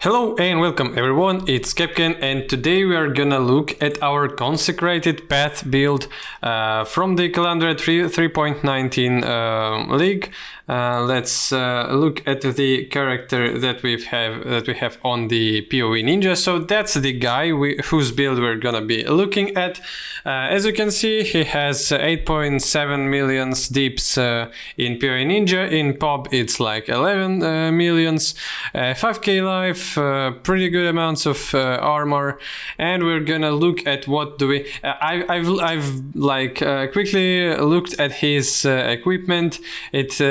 Hello and welcome everyone, it's Capcan, and today we are gonna look at our Consecrated path build from the Kalandra 3.19 league. Let's look at the character that we have on the Poeninja. So that's the guy whose build we're gonna be looking at. As you can see, he has 8.7 million deeps in Poeninja. In PoB it's like 11 millions, 5k life, pretty good amounts of armor, and we're gonna look at what do we. I've quickly looked at his equipment. It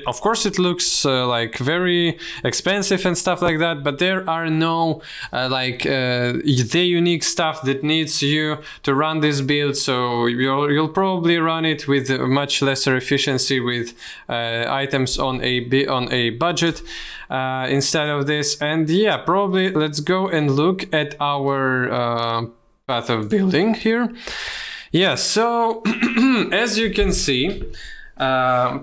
of course it looks like very expensive and stuff like that, but there are no the unique stuff that needs you to run this build. So you'll probably run it with much lesser efficiency with items on a budget instead of this. And yeah, probably let's go and look at our path of building here. Yeah, so as you can see,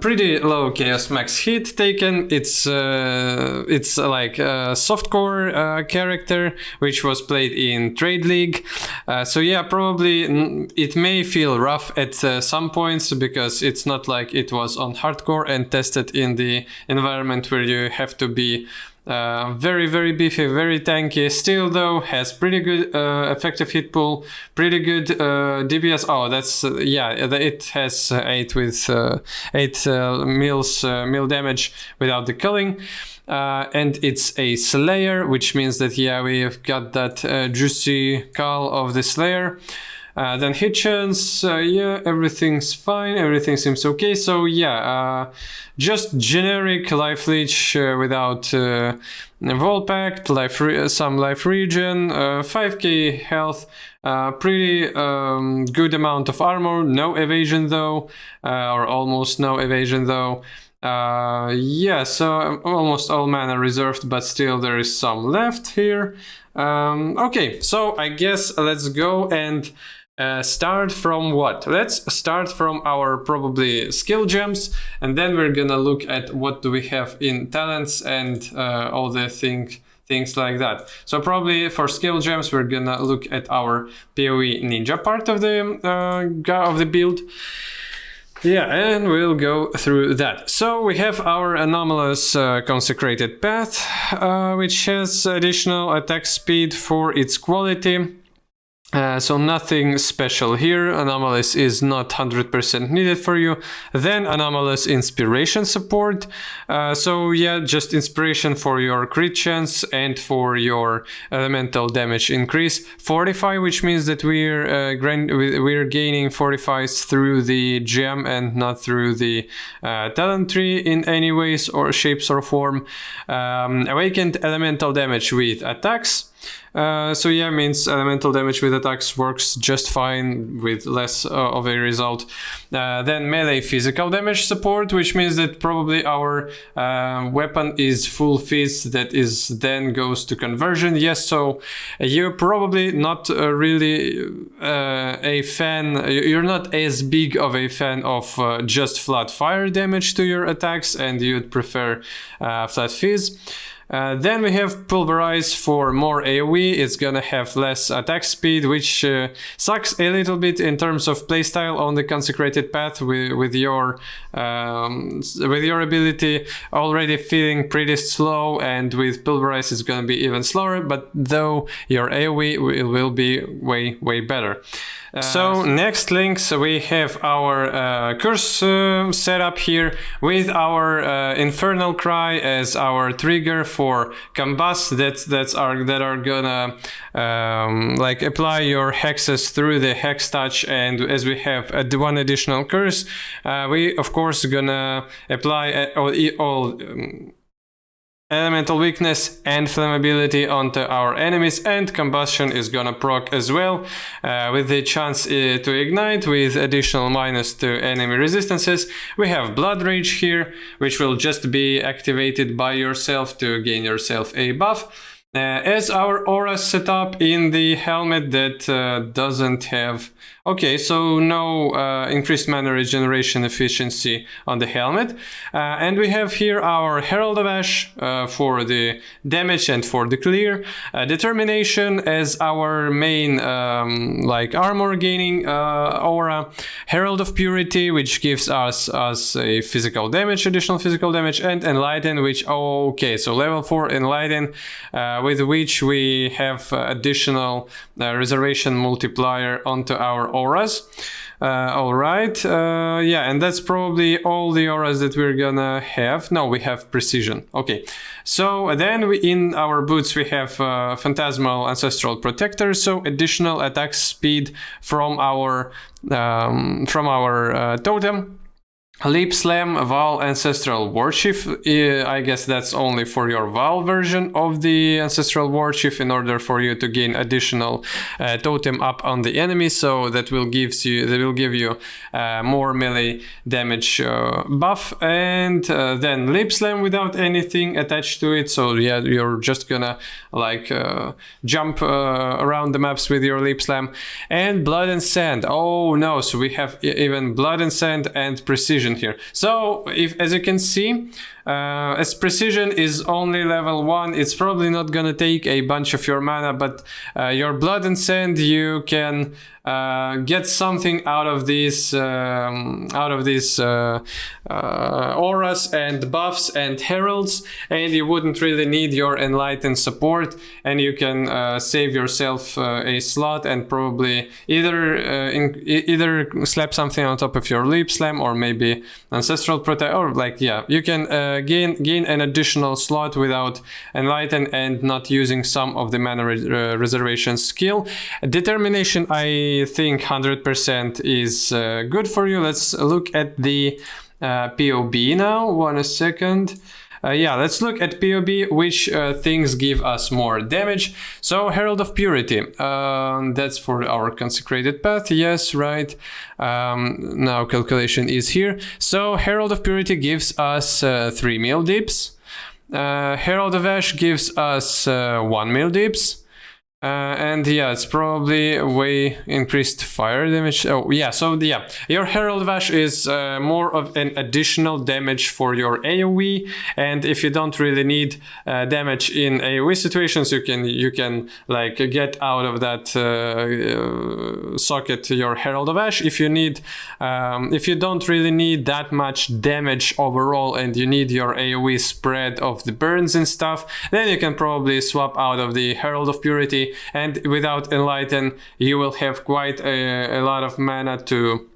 pretty low chaos max hit taken. It's like a softcore character which was played in trade league. So yeah, probably it may feel rough at some points because it's not like it was on hardcore and tested in the environment where you have to be very beefy, very tanky. Still though has pretty good effective hit pool, pretty good DPS. Oh, that's it has 8 with 8 mil damage without the culling. And it's a Slayer, which means that yeah, we've got that juicy call of the Slayer. Then hit chance, yeah, everything's fine, everything seems okay. So yeah, just generic life leech without Vol Pact, some life regen, 5k health, pretty good amount of armor, no evasion though, or almost no evasion though. Yeah, so almost all mana reserved, but still there is some left here. Okay, so I guess let's go and start from what? Let's start from our probably skill gems, and then we're gonna look at what do we have in talents and all the things like that. So probably for skill gems we're gonna look at our Poeninja part of the build. Yeah, and we'll go through that. So we have our anomalous Consecrated path, which has additional attack speed for its quality. So nothing special here. Anomalous is not 100% needed for you. Then anomalous inspiration support. So yeah, just inspiration for your crit chance and for your elemental damage increase. Fortify, which means that we're gaining fortifies through the gem and not through the talent tree in any ways or shapes or form. Awakened elemental damage with attacks. So yeah, means elemental damage with attacks works just fine with less of a result. Then melee physical damage support, which means that probably our weapon is full fizz, that is then goes to conversion. Yes, so you're probably not really a fan, you're not as big of a fan of just flat fire damage to your attacks, and you'd prefer flat fizz. Then we have Pulverize for more AoE. It's gonna have less attack speed, which sucks a little bit in terms of playstyle on the Consecrated path with your ability already feeling pretty slow, and with Pulverize it's gonna be even slower, but though your AoE will be way better. So next links we have our curse setup here with our Infernal Cry as our trigger for combust that are gonna like apply your hexes through the hex touch. And as we have one additional curse, we of course gonna apply all elemental weakness and flammability onto our enemies, and combustion is gonna proc as well, with the chance to ignite with additional minus to enemy resistances. We have Blood Rage here, which will just be activated by yourself to gain yourself a buff. As our aura setup in the helmet that doesn't have Okay, so no increased mana regeneration efficiency on the helmet. And we have here our Herald of Ash for the damage and for the clear. Determination as our main like armor gaining aura. Herald of Purity, which gives us a physical damage, additional physical damage, and Enlighten, which, okay, so level 4 Enlighten, with which we have additional reservation multiplier onto our auras. All right, yeah, and that's probably all the auras that we're gonna have. No, we have Precision. Okay, so then in our boots we have Phantasmal Ancestral Protector, so additional attack speed from our totem. Leap Slam, Val Ancestral Warchief. I guess that's only for your Val version of the Ancestral Warchief in order for you to gain additional totem up on the enemy, so that will give you more melee damage buff. And then Leap Slam without anything attached to it, so yeah, you're just gonna like jump around the maps with your Leap Slam. And Blood and Sand. Oh no, so we have even Blood and Sand and Precision here. So if, as you can see, as Precision is only level 1, it's probably not gonna take a bunch of your mana, but your Blood and Sand, you can get something out of these auras and buffs and heralds, and you wouldn't really need your Enlighten support, and you can save yourself a slot and probably either slap something on top of your Leap Slam, or maybe Ancestral Protect, or like, yeah, you can gain an additional slot without Enlighten and not using some of the mana reservation skill. Determination, I think 100% is good for you. Let's look at the POB now. 1 second. Yeah, let's look at POB, which things give us more damage. So Herald of Purity, that's for our Consecrated Path, yes, right. Now calculation is here. So Herald of Purity gives us 3 mil dips. Herald of Ash gives us 1 mil dips. And yeah, it's probably way increased fire damage. Oh yeah, so yeah, your Herald of Ash is more of an additional damage for your AoE, and if you don't really need damage in AoE situations, you can like get out of that socket your Herald of Ash. If you need, if you don't really need that much damage overall, and you need your AoE spread of the burns and stuff, then you can probably swap out of the Herald of Purity. And without Enlighten, you will have quite a lot of mana to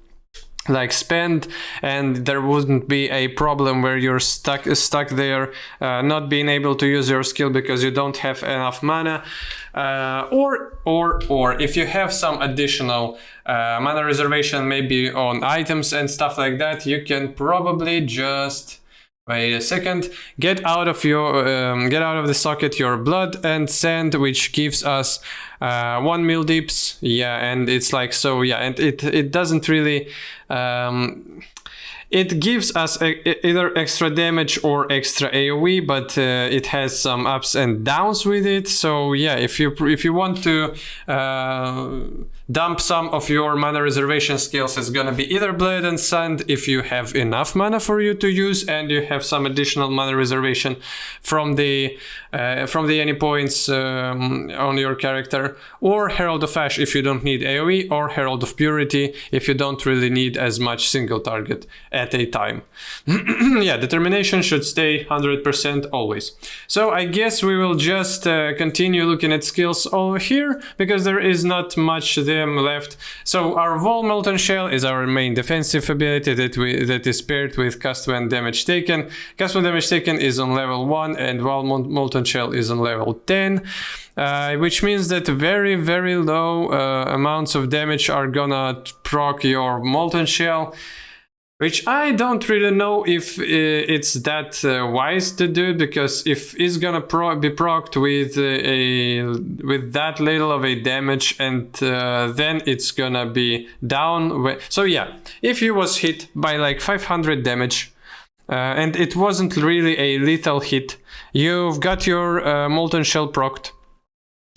like spend, and there wouldn't be a problem where you're stuck there, not being able to use your skill because you don't have enough mana. Or if you have some additional mana reservation, maybe on items and stuff like that, you can probably just wait a second, get out of the socket your Blood and Sand, which gives us 1 mil dips. Yeah, and it's like, so yeah, and it doesn't really it gives us either extra damage or extra AoE, but it has some ups and downs with it. So yeah, if you want to dump some of your mana reservation skills, it's gonna be either Blood and Sand if you have enough mana for you to use and you have some additional mana reservation from the any points on your character, or Herald of Ash if you don't need AoE, or Herald of Purity if you don't really need as much single target at a time. Yeah, determination should stay 100% always. So I guess we will just continue looking at skills over here, because there is not much them left. So our Wall Molten Shell is our main defensive ability that is paired with Cast When Damage Taken. Cast When Damage Taken is on level 1 and Wall Molten Shell is on level 10. Which means that very, very low amounts of damage are gonna proc your Molten Shell, which I don't really know if it's that wise to do, because if it's gonna be procced with that little of a damage, and then it's gonna be down. So yeah, if he was hit by like 500 damage, and it wasn't really a lethal hit, you've got your Molten Shell procced.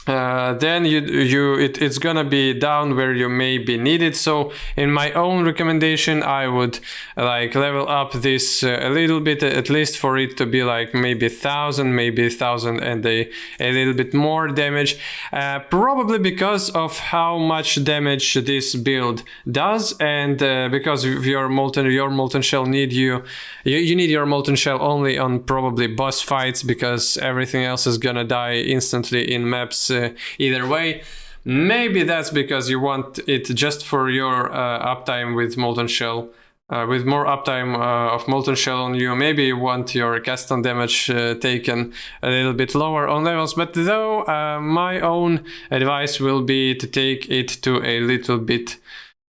then it's gonna be down where you may be needed. So in my own recommendation, I would like level up this a little bit, at least for it to be like maybe 1000, maybe 1000 and a little bit more damage, probably because of how much damage this build does, and because your molten shell need you need your molten shell only on probably boss fights, because everything else is gonna die instantly in maps either way. Maybe that's because you want it just for your uptime with molten shell, with more uptime of molten shell on you. Maybe you want your cast on damage taken a little bit lower on levels, but though my own advice will be to take it to a little bit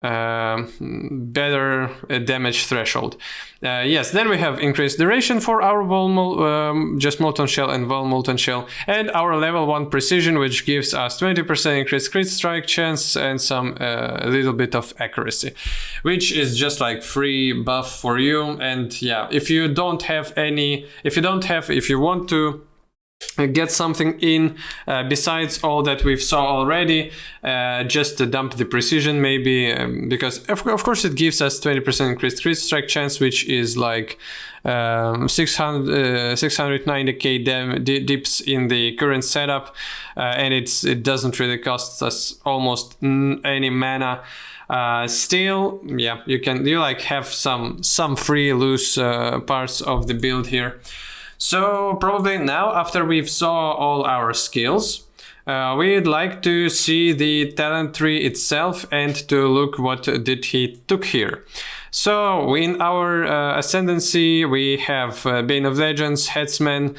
better damage threshold. Yes, then we have increased duration for our just molten shell and molten shell, and our level 1 precision, which gives us 20% increased crit strike chance and some a little bit of accuracy, which is just like free buff for you. And yeah, if you want to get something in besides all that we've saw already, just to dump the precision maybe, because of course it gives us 20% increased crit strike chance, which is like 690k dips in the current setup, and it doesn't really cost us almost any mana. Still, yeah, you like have some free loose parts of the build here. So probably now, after we've saw all our skills, we'd like to see the talent tree itself and to look what did he took here. So in our Ascendancy, we have Bane of Legends, Headsman,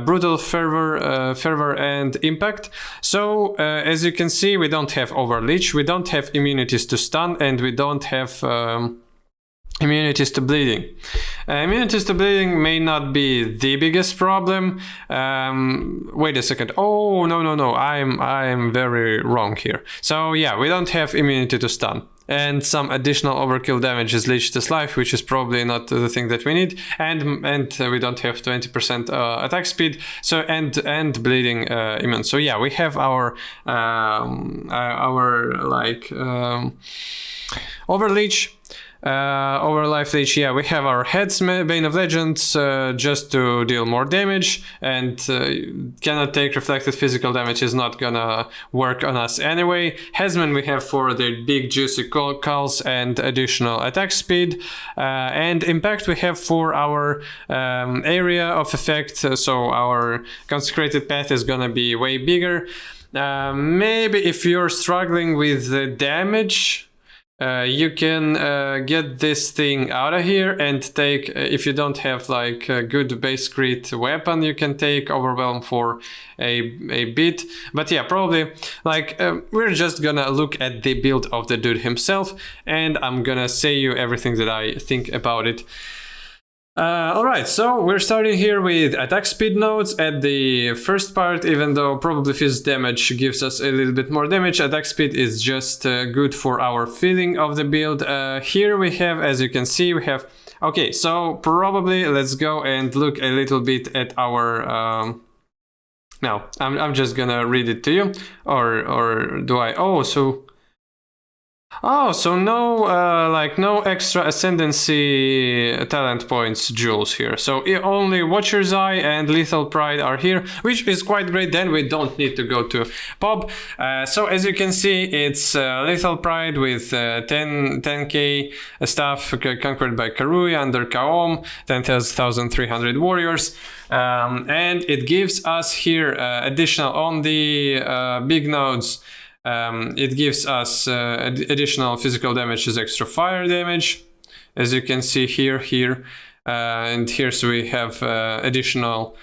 Brutal Fervor, and Impact. So as you can see, we don't have Overleech, we don't have immunities to stun, and we don't have immunities to bleeding. Immunities to bleeding may not be the biggest problem. Wait a second. Oh, no. I'm very wrong here. So yeah, we don't have immunity to stun. And some additional overkill damage is leech to life, which is probably not the thing that we need. And we don't have 20% attack speed. So and bleeding immune. So yeah, we have our Overleech. Over life leech, yeah, we have our Headsman, Bane of Legends, just to deal more damage, and cannot take reflected physical damage, is not gonna work on us anyway. Headsman we have for the big juicy calls and additional attack speed, and Impact we have for our area of effect, so our Consecrated path is gonna be way bigger. Maybe if you're struggling with the damage, you can get this thing out of here and take, if you don't have like a good base crit weapon, you can take Overwhelm for a bit. But yeah, probably like we're just gonna look at the build of the dude himself, and I'm gonna say you everything that I think about it. Alright, so we're starting here with attack speed nodes at the first part. Even though probably phys damage gives us a little bit more damage, attack speed is just good for our feeling of the build. Here we have, as you can see, we have... Okay, so probably let's go and look a little bit at our... No, I'm just gonna read it to you. Or do I... so no extra Ascendancy talent points jewels here. So only Watcher's Eye and Lethal Pride are here, which is quite great. Then we don't need to go to POB. So as you can see, it's Lethal Pride with 10k stuff conquered by Karuya under Kaom, 10,300 warriors. And it gives us here additional on the big nodes. It gives us additional physical damage as extra fire damage, as you can see here, and here so we have additional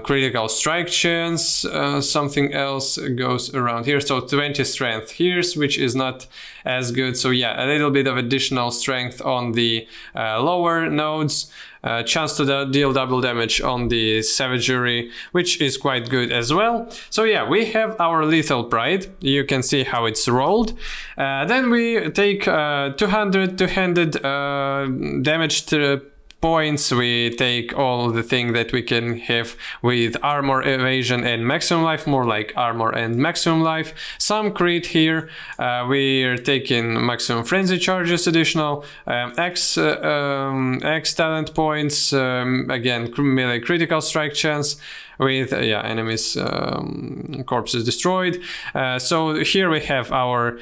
critical strike chance. Something else goes around here, so 20 strength here, which is not as good. So yeah, a little bit of additional strength on the lower nodes. Chance to deal double damage on the savagery, which is quite good as well. So yeah, we have our Lethal Pride. You can see how it's rolled. Then we take 200 two-handed damage points. We take all the thing that we can have with armor, evasion, and maximum life, more like armor and maximum life. Some crit here. We're taking maximum frenzy charges, additional X talent points. Again, melee critical strike chance with enemies corpses destroyed. So here we have our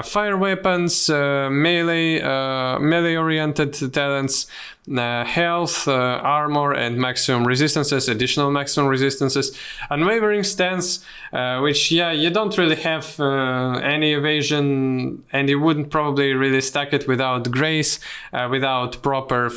fire weapons, melee oriented talents, health, armor, and maximum resistances, additional maximum resistances, unwavering stance, which you don't really have any evasion, and you wouldn't probably really stack it without grace, without proper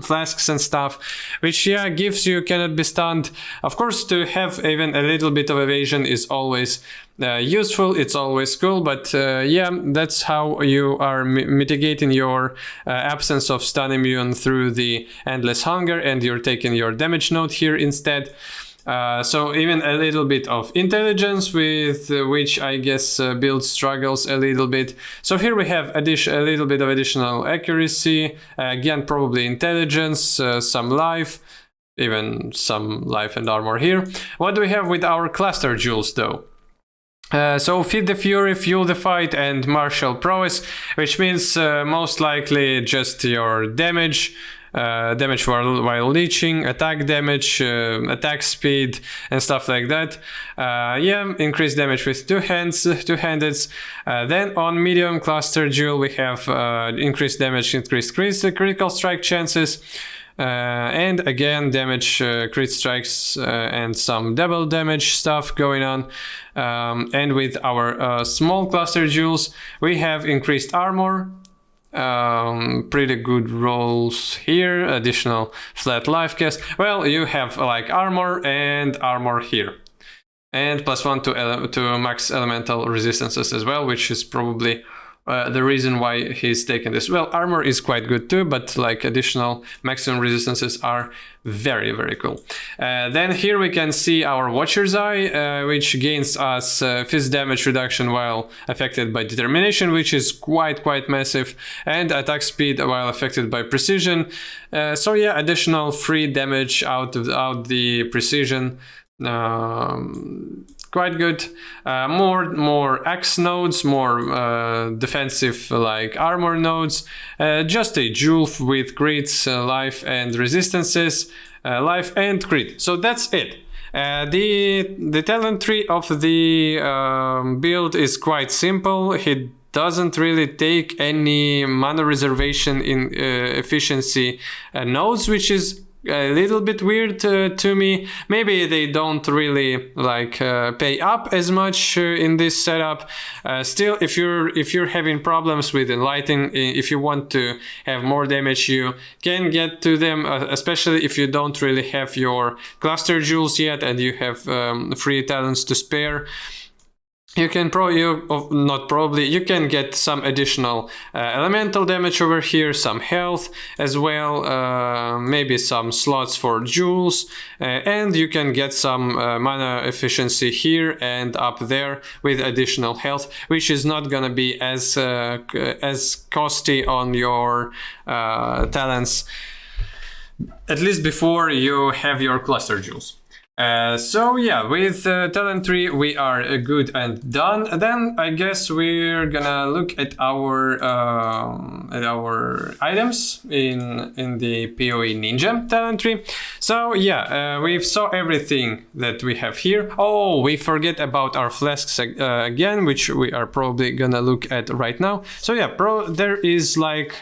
flasks and stuff, which gives you cannot be stunned. Of course, to have even a little bit of evasion is always useful, it's always cool, but that's how you are mitigating your absence of stun immune through the endless hunger, and you're taking your damage node here instead. So even a little bit of intelligence, with which I guess build struggles a little bit. So here we have a little bit of additional accuracy, again probably intelligence, some life, even some life and armor here. What do we have with our cluster jewels though? So Feed the Fury, Fuel the Fight, and Martial Prowess, which means most likely just your damage while leeching, attack damage, attack speed, and stuff like that. Increased damage with two-handeds. Then on medium cluster jewel we have increased damage, increased critical strike chances. And again damage, crit strikes, and some double damage stuff going on. And with our small cluster jewels we have increased armor, pretty good rolls here, additional flat life cast. Well, you have like armor and armor here, and +1 to max elemental resistances as well, which is probably the reason why he's taken this. Well, armor is quite good too, but like additional maximum resistances are very, very cool. Then here we can see our Watcher's Eye, which gains us fist damage reduction while affected by determination, which is quite massive, and attack speed while affected by precision. So yeah, additional free damage out the precision. Quite good. More X nodes, more defensive like armor nodes. Just a jewel with crits, life and resistances, life and crit. So that's it. The talent tree of the build is quite simple. He doesn't really take any mana reservation in efficiency nodes, which is a little bit weird to me. Maybe they don't really like pay up as much in this setup. Still, if you're having problems with enlightening, if you want to have more damage, you can get to them, especially if you don't really have your cluster jewels yet and you have free talents to spare. You can you can get some additional elemental damage over here, some health as well, maybe some slots for jewels, and you can get some mana efficiency here and up there with additional health, which is not gonna be as costly on your talents, at least before you have your cluster jewels. So yeah, with talent tree we are good and done. Then I guess we're gonna look at our items in the Poeninja talent tree. So yeah, we've saw everything that we have here. Oh, we forget about our flasks again, which we are probably gonna look at right now. So yeah, there is like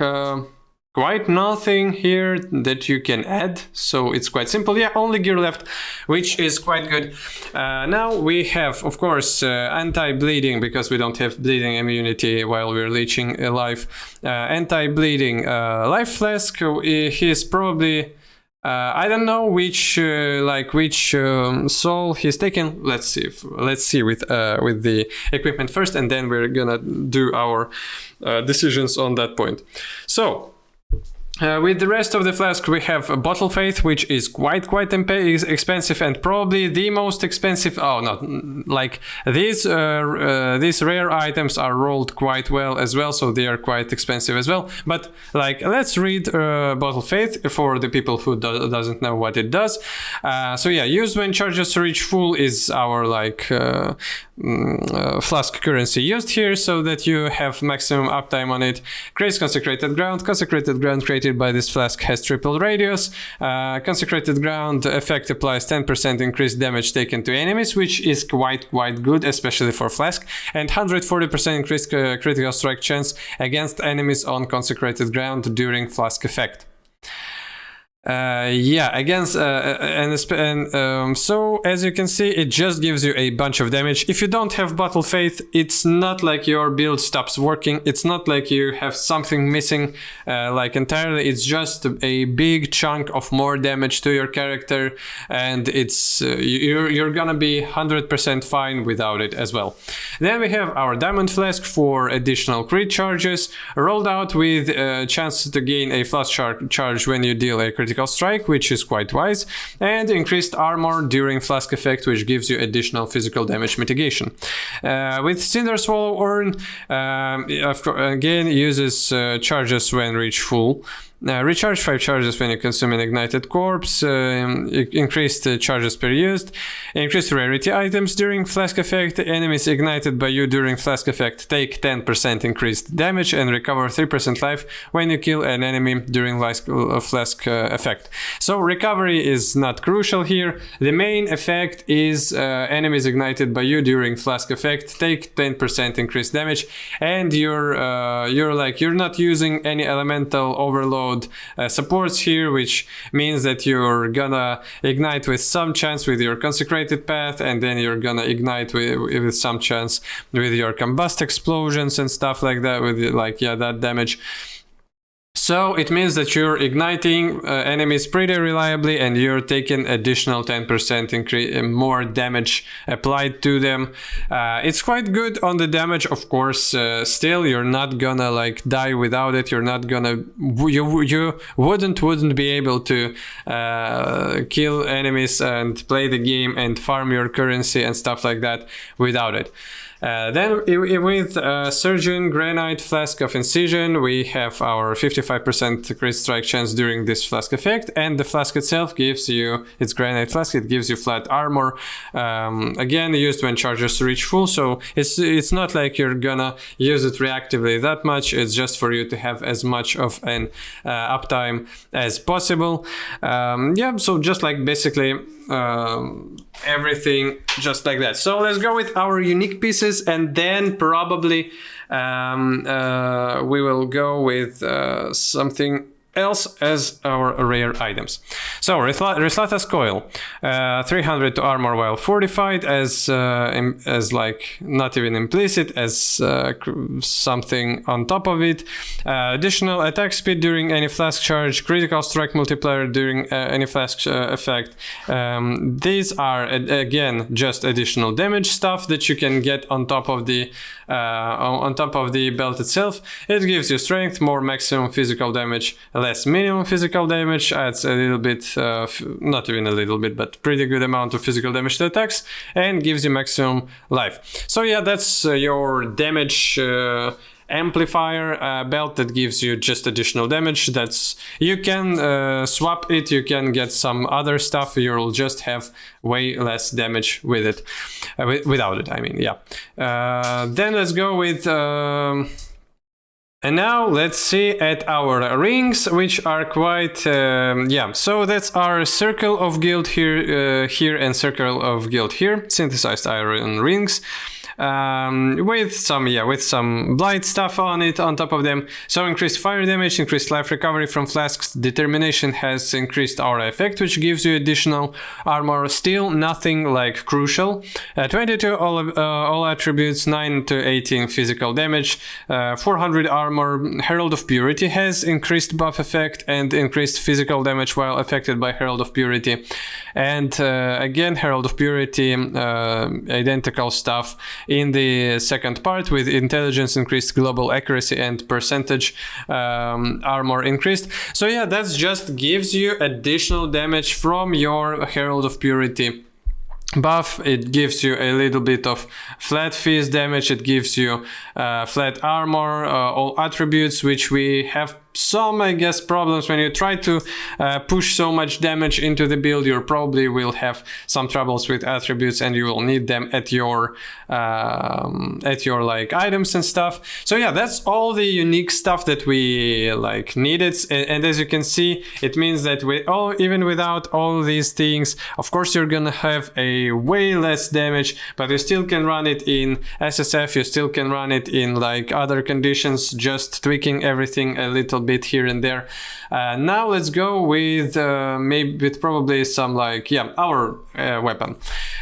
quite nothing here that you can add, so it's quite simple. Yeah, only gear left, which is quite good. Now we have, of course, anti-bleeding, because we don't have bleeding immunity while we're leeching life. Anti-bleeding life flask. He's probably I don't know which soul he's taken. Let's see with the equipment first, and then we're gonna do our decisions on that point. So With the rest of the flask, we have a Bottle Faith, which is quite expensive and probably the most expensive. Oh, not like these rare items are rolled quite well as well, so they are quite expensive as well. But like, let's read Bottle Faith for the people who doesn't know what it does. So yeah, used when charges reach full is our like flask currency used here, so that you have maximum uptime on it. Creates Consecrated Ground. Consecrated Ground created by this flask has triple radius. Consecrated Ground effect applies 10% increased damage taken to enemies, which is quite good, especially for flask, and 140% increased critical strike chance against enemies on Consecrated Ground during flask effect. So as you can see, it just gives you a bunch of damage. If you don't have Bottle Faith, it's not like your build stops working. It's not like you have something missing like entirely. It's just a big chunk of more damage to your character, and it's you're gonna be 100% fine without it as well. Then we have our Diamond Flask for additional crit charges, rolled out with a chance to gain a flash charge when you deal a critical strike, which is quite wise, and increased armor during flask effect, which gives you additional physical damage mitigation. With Cinder Swallow Urn, again uses charges when reach full. Recharge 5 charges when you consume an ignited corpse, increased charges per used, increased rarity items during flask effect. Enemies ignited by you during flask effect take 10% increased damage and recover 3% life when you kill an enemy during flask effect. So recovery is not crucial here. The main effect is enemies ignited by you during flask effect take 10% increased damage, and you're not using any elemental overload supports here, which means that you're gonna ignite with some chance with your Consecrated Path, and then you're gonna ignite with some chance with your Combust Explosions and stuff like that, with that damage. So it means that you're igniting enemies pretty reliably, and you're taking additional 10% more damage applied to them. It's quite good on the damage, of course. Still, you're not gonna like die without it. You're not gonna you wouldn't be able to kill enemies and play the game and farm your currency and stuff like that without it. Then with Surgeon Granite Flask of Incision, we have our 55% crit strike chance during this flask effect, and the flask itself gives you, it's Granite Flask, it gives you flat armor, again used when charges reach full, so it's not like you're gonna use it reactively that much. It's just for you to have as much of an uptime as possible. So just like basically everything just like that. So let's go with our unique pieces, and then probably we will go with something else as our rare items. So Rislata's Coil, 300 to armor while fortified, as like not even implicit, as something on top of it. Additional attack speed during any flask charge, critical strike multiplier during any flask effect. These are again just additional damage stuff that you can get on top of the belt itself. It gives you strength, more maximum physical damage, less minimum physical damage, adds a little bit, not even a little bit, but pretty good amount of physical damage to attacks, and gives you maximum life. So yeah, that's your damage amplifier belt that gives you just additional damage. That's, you can swap it, you can get some other stuff, you'll just have way less damage with it, without it, I mean, yeah. Then let's go with and now let's see at our rings, which are quite, so that's our Circle of Guild here, and Circle of Guild here, synthesized iron rings. With some blight stuff on it, on top of them. So increased fire damage, increased life recovery from flasks. Determination has increased aura effect, which gives you additional armor. Still nothing like crucial. 22 all attributes, 9 to 18 physical damage, 400 armor. Herald of Purity has increased buff effect and increased physical damage while affected by Herald of Purity. And again, Herald of Purity, identical stuff. in the second part with intelligence increased, global accuracy, and percentage armor increased. So yeah, that just gives you additional damage from your Herald of Purity buff. It gives you a little bit of flat fist damage, it gives you flat armor, all attributes, which we have some, I guess, problems when you try to push so much damage into the build. You probably will have some troubles with attributes, and you will need them at your like items and stuff. So yeah, that's all the unique stuff that we like needed, and as you can see, it means that even without all these things, of course you're gonna have a way less damage, but you still can run it in SSF, you still can run it in like other conditions, just tweaking everything a little bit here and there. Now let's go with probably some like our weapon.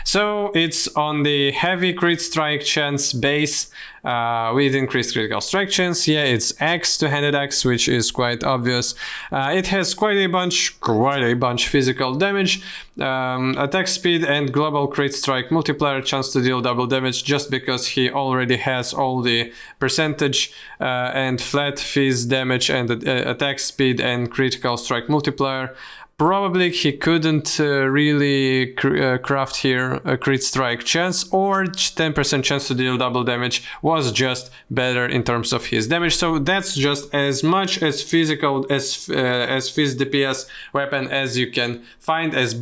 So it's on the heavy crit strike chance base with increased critical strike chance. Yeah, it's X, two-handed X, which is quite obvious. It has quite a bunch physical damage, attack speed, and global crit strike multiplier, chance to deal double damage, just because he already has all the percentage and flat fizz damage and attack speed and critical strike multiplier. Probably he couldn't really craft here a crit strike chance, or 10% chance to deal double damage was just better in terms of his damage. So that's just as much as physical as fizz DPS weapon as you can find. As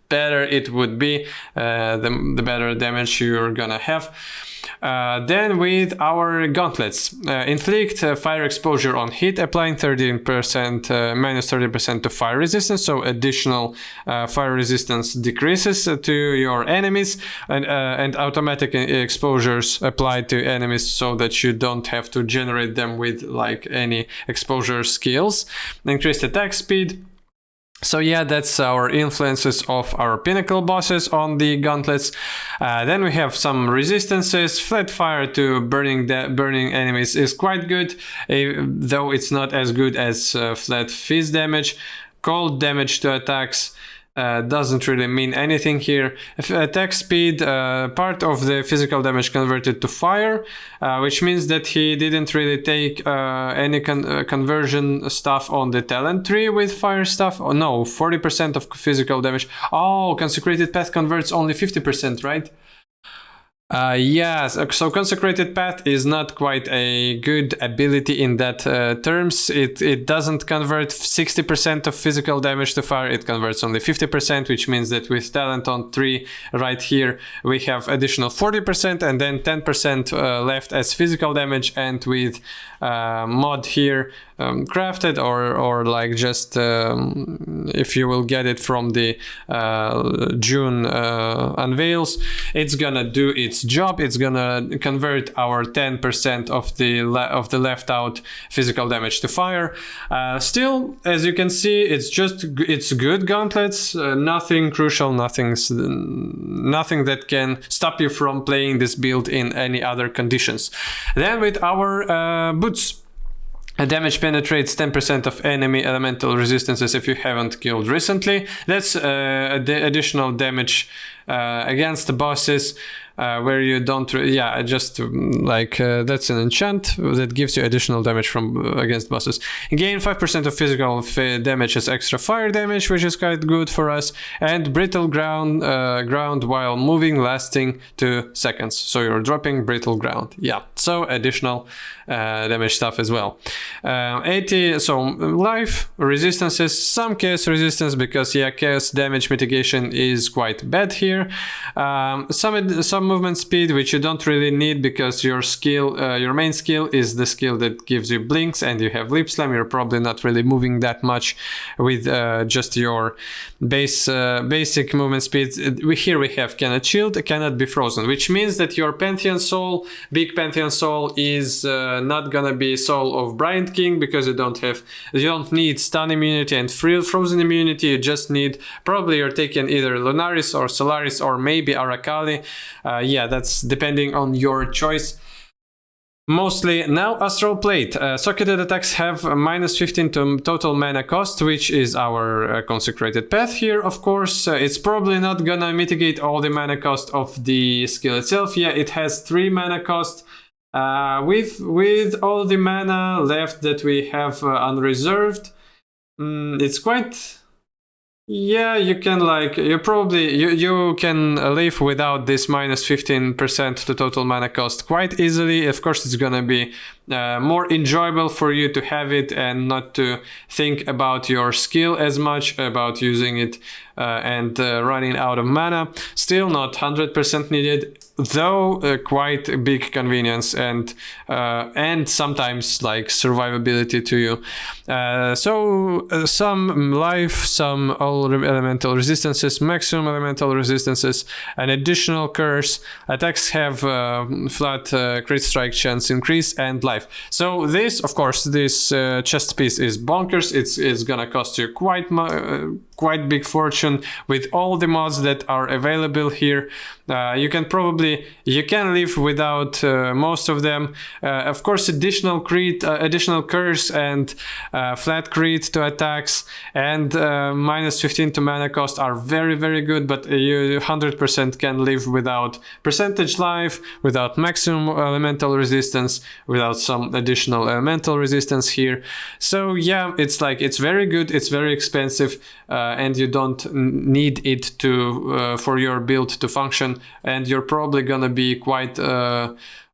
better it would be, the better damage you're gonna have. Then with our gauntlets, inflict fire exposure on hit, applying 13% minus 30% to fire resistance, so additional fire resistance decreases to your enemies, and automatic exposures applied to enemies, so that you don't have to generate them with like any exposure skills. Increased attack speed. So yeah, that's our influences of our pinnacle bosses on the gauntlets. Then we have some resistances. Flat fire to burning enemies is quite good, though it's not as good as flat fizz damage. Cold damage to attacks doesn't really mean anything here. Attack speed, part of the physical damage converted to fire, which means that he didn't really take any conversion stuff on the talent tree with fire stuff. Oh no, 40% of physical damage. Oh, Consecrated Path converts only 50%, right? Yes, so Consecrated Path is not quite a good ability in that terms. It doesn't convert 60% of physical damage to fire, it converts only 50%, which means that with talent on 3 right here, we have additional 40% and then 10% left as physical damage, and with mod here, crafted or like just if you will get it from the June unveils, it's gonna do its job. It's gonna convert our 10% of the left out physical damage to fire. Still, as you can see, it's good gauntlets, nothing crucial, nothing that can stop you from playing this build in any other conditions. Then with our boots, damage penetrates 10% of enemy elemental resistances if you haven't killed recently. That's the additional damage against the bosses where you don't, that's an enchant that gives you additional damage from against bosses. Gain 5% of physical damage as extra fire damage, which is quite good for us, and brittle ground while moving, lasting 2 seconds. So you're dropping brittle ground. Yeah, so additional damage stuff as well. 80, so life, resistances, some chaos resistance, because chaos damage mitigation is quite bad here. Some movement speed, which you don't really need, because your skill, your main skill is the skill that gives you blinks, and you have lip slam. You're probably not really moving that much with just your basic movement speed. Here we have cannot shield, cannot be frozen, which means that your Pantheon Soul, big Pantheon Soul, is not gonna be Soul of Bryant King, because you don't need stun immunity and frozen immunity. You just need, probably you're taking either Lunaris or Solaris or maybe Arakali. That's depending on your choice. Mostly. Now Astral Plate. Socketed attacks have a -15 to total mana cost, which is our Consecrated Path here, of course. It's probably not gonna mitigate all the mana cost of the skill itself. Yeah, it has 3 mana cost. With all the mana left that we have unreserved, it's quite... Yeah, you can you can live without this -15% to total mana cost quite easily. Of course, it's gonna be more enjoyable for you to have it and not to think about your skill as much, about using it and running out of mana. Still not 100% needed, though quite a big convenience and sometimes like survivability to you. So some life, some all elemental resistances, maximum elemental resistances, an additional curse. Attacks have flat crit strike chance increase and life. So this, of course, this chest piece is bonkers. It's gonna cost you quite big fortune with all the mods that are available here. You can live without most of them. Of course, additional crit, additional curse, and flat crit to attacks, and -15 to mana cost are very, very good. But you 100% can live without percentage life, without maximum elemental resistance, without some additional elemental resistance here. So yeah, it's very good. It's very expensive, and you don't need it to for your build to function. And you're probably gonna be quite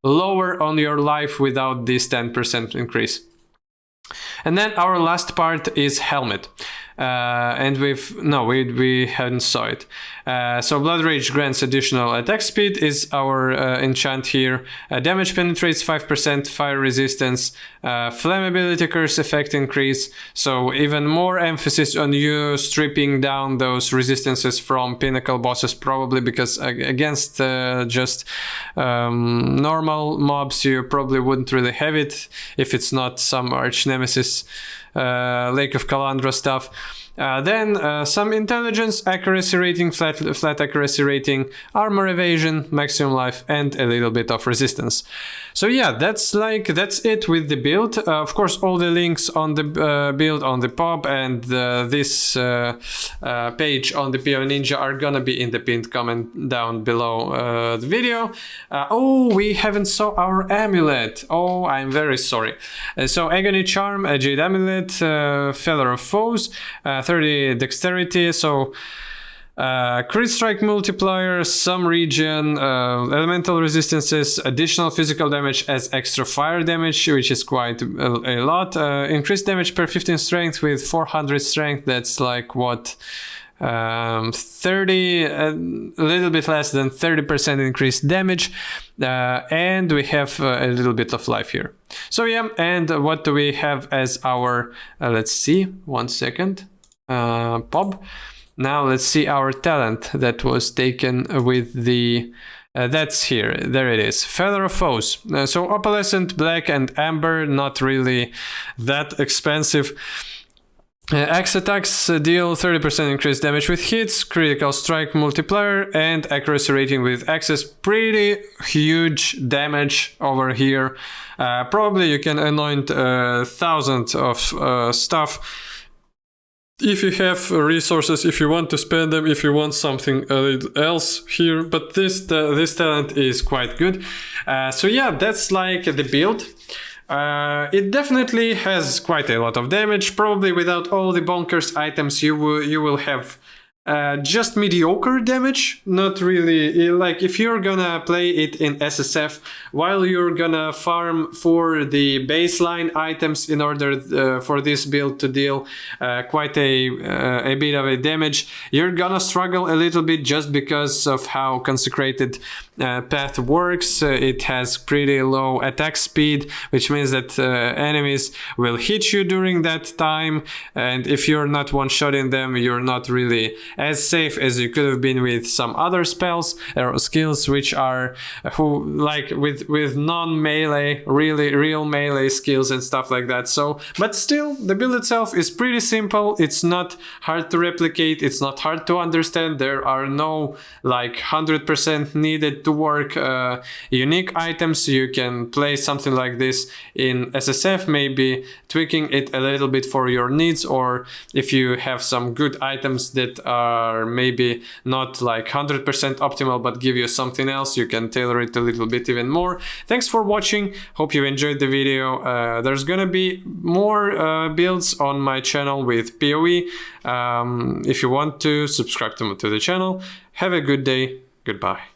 lower on your life without this 10% increase. And then our last part is Helmet. And we hadn't saw it. So Blood Rage grants additional attack speed is our enchant here. Damage penetrates 5%, fire resistance, flammability curse effect increase. So even more emphasis on you stripping down those resistances from pinnacle bosses, probably because against just normal mobs you probably wouldn't really have it if it's not some arch nemesis. Lake of Kalandra stuff. Then some intelligence, accuracy rating, flat accuracy rating, armor evasion, maximum life, and a little bit of resistance. So yeah, that's it with the build. Of course, all the links on the build on the pub and this page on the Poeninja are gonna be in the pinned comment down below the video. Oh, we haven't saw our amulet. Oh, I'm very sorry. So Agony Charm, a Jade Amulet, Feather of Foes, 30 dexterity, so crit strike multiplier, some regen, elemental resistances, additional physical damage as extra fire damage, which is quite a lot. Increased damage per 15 strength with 400 strength, that's like what? 30, a little bit less than 30% increased damage, and we have a little bit of life here. So yeah, and what do we have as our, let's see, 1 second, pub. Now let's see our talent that was taken with the, that's here, there it is, Feather of Foes. So opalescent, black and amber, not really that expensive. Axe attacks deal 30% increased damage with hits, critical strike multiplier, and accuracy rating with axes. Pretty huge damage over here. Probably you can anoint thousands of stuff if you have resources, if you want to spend them, if you want something else here. But this talent is quite good. So yeah, that's like the build. It definitely has quite a lot of damage. Probably without all the bonkers items you will have just mediocre damage. Not really, like if you're gonna play it in SSF while you're gonna farm for the baseline items in order for this build to deal quite a bit of a damage, you're gonna struggle a little bit just because of how Consecrated path works. It has pretty low attack speed, which means that enemies will hit you during that time, and if you're not one-shotting them, you're not really as safe as you could have been with some other spells or skills which are with non-melee, real melee skills and stuff like that. So, but still, the build itself is pretty simple. It's not hard to replicate. It's not hard to understand. There are no like 100% needed to work unique items. You can play something like this in SSF, maybe tweaking it a little bit for your needs, or if you have some good items that are maybe not like 100% optimal but give you something else, you can tailor it a little bit even more. Thanks for watching. Hope you enjoyed the video. There's gonna be more builds on my channel with PoE. If you want to subscribe to the channel. Have a good day. Goodbye.